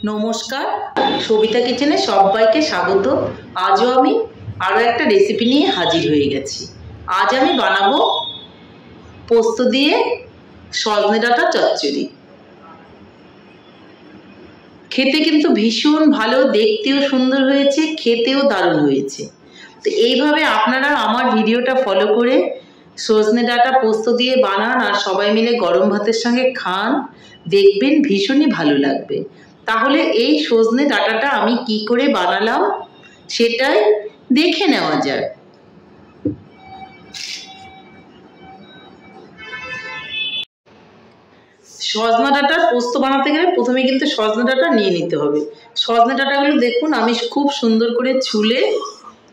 নমস্কার, সবিতা কিচেনে সবাইকে স্বাগত। আজও আমি আরও একটা রেসিপি নিয়ে হাজির হয়ে গেছি। আজ আমি বানাবো পোস্ত দিয়ে সজনে ডাঁটা চচ্চড়ি। খেতে কিন্তু ভীষণ ভালো, দেখতেও সুন্দর হয়েছে, খেতেও দারুণ হয়েছে। তো এইভাবে আপনারা আমার ভিডিওটা ফলো করে সজনে ডাঁটা পোস্ত দিয়ে বানান আর সবাই মিলে গরম ভাতের সঙ্গে খান, দেখবেন ভীষণই ভালো লাগবে। তাহলে এই সজনে ডাঁটাটা আমি কি করে বানালাম সেটাই দেখে নেওয়া যাক। সজনে ডাঁটার পোস্ত বানাতে গেলে প্রথমে কিন্তু সজনে ডাঁটা নিয়ে নিতে হবে। সজনে ডাঁটাগুলো দেখুন আমি খুব সুন্দর করে ছুলে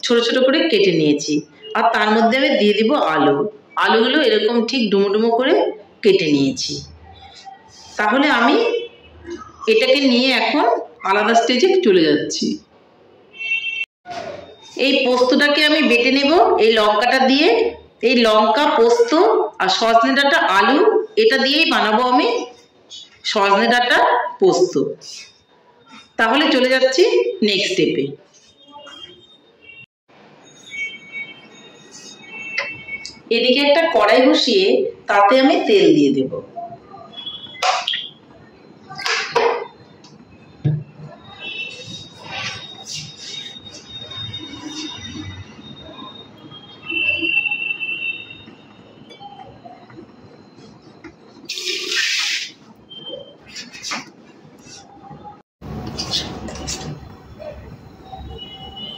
ছোট ছোট করে কেটে নিয়েছি। আর তার মধ্যে আমি দিয়ে দিব আলুগুলো এরকম ঠিক ডুমো ডুমো করে কেটে নিয়েছি। তাহলে আমি এটাকে নিয়ে এখন আলাদা স্টেজে চলে যাচ্ছি। এই পোস্তটাকে আমি বেটে নেব এই লঙ্কাটা দিয়ে। এই লঙ্কা, পোস্ত আর সজনে ডাঁটা, আলু এটা দিয়েই বানাবো আমি সজনে ডাঁটা পোস্ত। তাহলে চলে যাচ্ছি নেক্সট স্টেপে। এদিকে একটা কড়াই বসিয়ে তাতে আমি তেল দিয়ে দেব।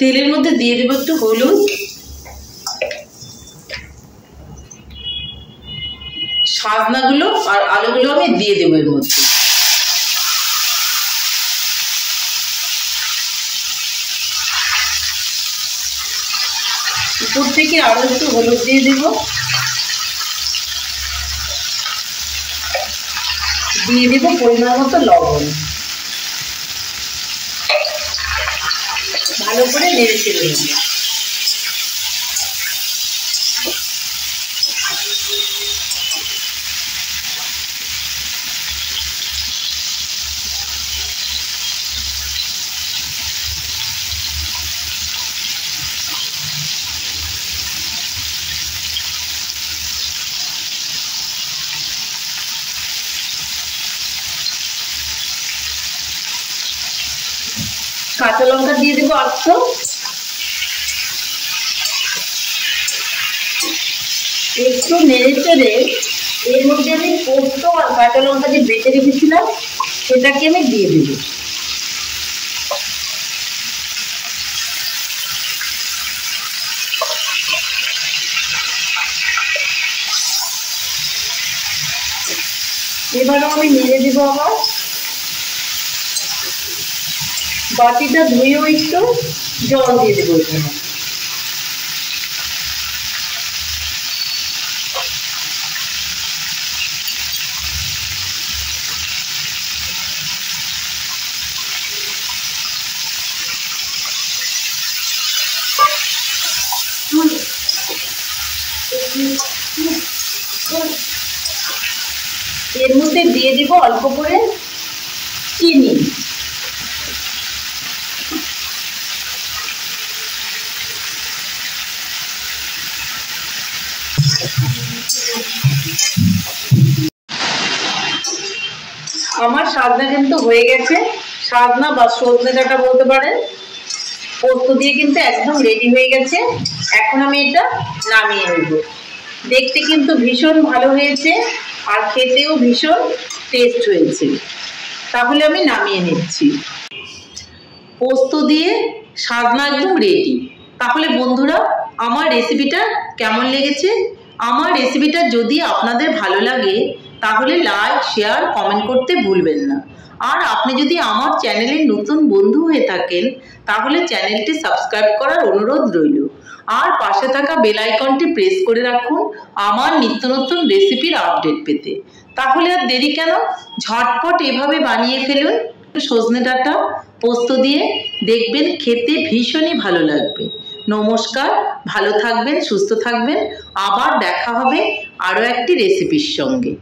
তেলের মধ্যে দিয়ে দেবো একটু হলুদ, সজনাগুলো আর আলুগুলো আমি দিয়ে দেবো এর মধ্যে। উপর থেকে আরো একটু হলুদ দিয়ে দেব, দিয়ে দেব পরিমাণ মতো লবণ। ভালো করে নেড়ে চেড়ে নেব। কাঁচা লঙ্কা দিয়ে দেবো 800। একটু নেড়ে চেড়ে এর মধ্যে আমি পোস্ত আর কাঁচা লঙ্কা যে বেটে রেখেছিলাম সেটাকে আমি দিয়ে দেবো। এবারও আমি নেড়ে দেবো। আবার বাটিটা ধুয়েও একটু জল দিয়ে দেবো এখানে। এর মধ্যে দিয়ে দিব অল্প করে চিনি। আমার সাজনা কিন্তু হয়ে গেছে। সাজনা বা সজনে ডাঁটা বলতে পারেন, পোস্ত দিয়ে কিন্তু একদম রেডি হয়ে গেছে। এখন আমি এটা নামিয়ে নেব। দেখতে কিন্তু ভীষণ ভালো হয়েছে আর খেতেও ভীষণ টেস্ট হয়েছে। তাহলে আমি নামিয়ে নিচ্ছি। পোস্ত দিয়ে সাজনা একদম রেডি। তাহলে বন্ধুরা, আমার রেসিপিটা কেমন লেগেছে? আমার রেসিপিটা যদি আপনাদের ভালো লাগে তাহলে লাইক, শেয়ার, কমেন্ট করতে ভুলবেন না। আর আপনি যদি আমার চ্যানেলের নতুন বন্ধু হয়ে থাকেন তাহলে চ্যানেলটি সাবস্ক্রাইব করার অনুরোধ রইল। আর পাশে থাকা বেল আইকনটি প্রেস করে রাখুন আমার নিত্য নতুন রেসিপির আপডেট পেতে। তাহলে আর দেরি কেন, ঝটপট এভাবে বানিয়ে ফেলুন সজনে ডাঁটা পোস্ত দিয়ে, দেখবেন খেতে ভীষণই ভালো লাগবে। নমস্কার, ভালো থাকবেন, সুস্থ থাকবেন। আবার দেখা হবে আরও একটি রেসিপির সঙ্গে।